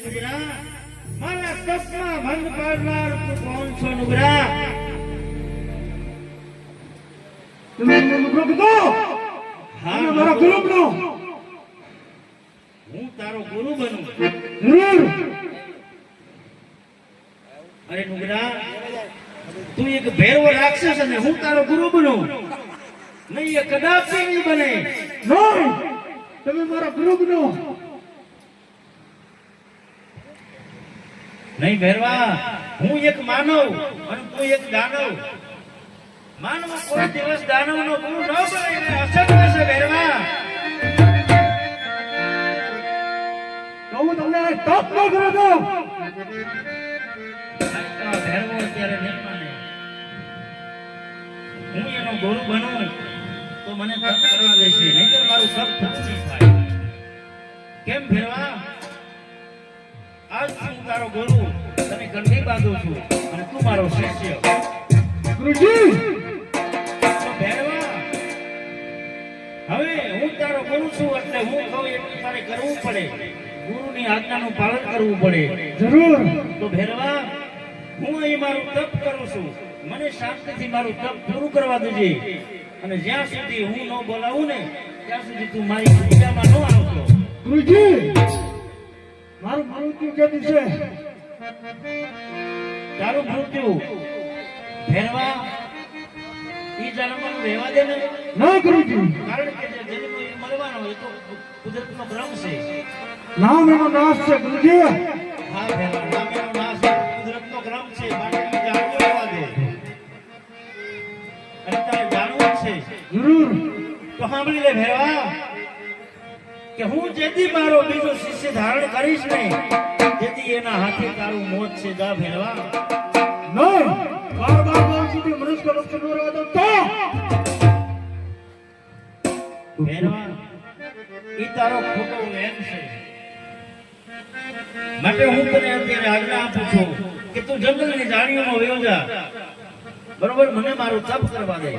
નુગરા મારા તપમાં ભંગ પાડનાર તું કોણ છો નુગરા? તમે નુગરો કીધો? હા મારા ગુરુ બનો. હું તારો ગુરુ બનું. જરૂર. અરે નુગરા તું એક ભેરવો રાક્ષસ અને હું તારો ગુરુ બનું નહીં, એ કદાપી નહીં બને. નહીં, તમે મારા ગુરુ બનો. નહીં ભેરવા, હું એક માનવ અને તું એક દાનવ. માનવ કોઈ દિવસ દાનવનો ગુરુ ન બને, એને અસત્ય છે ભેરવા. હું તમને તપ ન કરો તો ભેરવો અત્યારે નહીં માને. હું એનો ગુરુ બનું તો મને તપ કરવા દેશે, નહીંતર મારું તપ પૂરું નહીં થાય. કેમ ભેરવા? આજ હું તારો ગુરુ, તને કંઠી બાંધું છું અને તું મારો શિષ્ય. ગુરુજી. તો ભેરવા, હવે હું તારો ગુરુ છું એટલે હું કહું એટલું તારે કરવું પડે. ગુરુની આજ્ઞાનું પાલન કરવું પડે. જરૂર. તો ભેરવા, હું અહીં મારું તપ કરું છું, મને શાંતિથી મારું તપ પૂરું કરવા દેજે. અને જ્યાં સુધી હું ન બોલાવું ને ત્યાં સુધી તું મારી પૂજામાં ન આવતો. ગુરુજી, મારું મૃત્યુ કેદી છે? તારું મૃત્યુ ભેરવા ઈ જન્મનું રહેવા દે ને. ના ગુરુજી, કારણ કે જે જન્મ એ મળવાનો એ તો કુદરતનો ક્રમ છે. નામ એનો નાશ છે ગુરુજી. હા ભેરવા, નામ એનો નાશ છે, કુદરતનો ક્રમ છે, માટે ઈ જાણવું રહેવા દે. અને તારે જાણવું છે. જરૂર. તો સાંભળી લે ભેરવા, કે હું જેથી મારો બીજો શિષ્ય ધારણ કરીશ ને જેથી એના હાથે તારું મોત છે. જા ભેરવા. નહીં, બાર ગામ સુધી મનુષ્ય લક્ષણ નો રહેવા દો તો ભેરવા, ઈ તારો ખોટો વેમ છે. માટે હું તને અત્યારે આજ્ઞા આપું છું કે તું જંગલની ઝાડીઓમાં વયો જા. બરોબર? મને મારું તપ કરવા દે.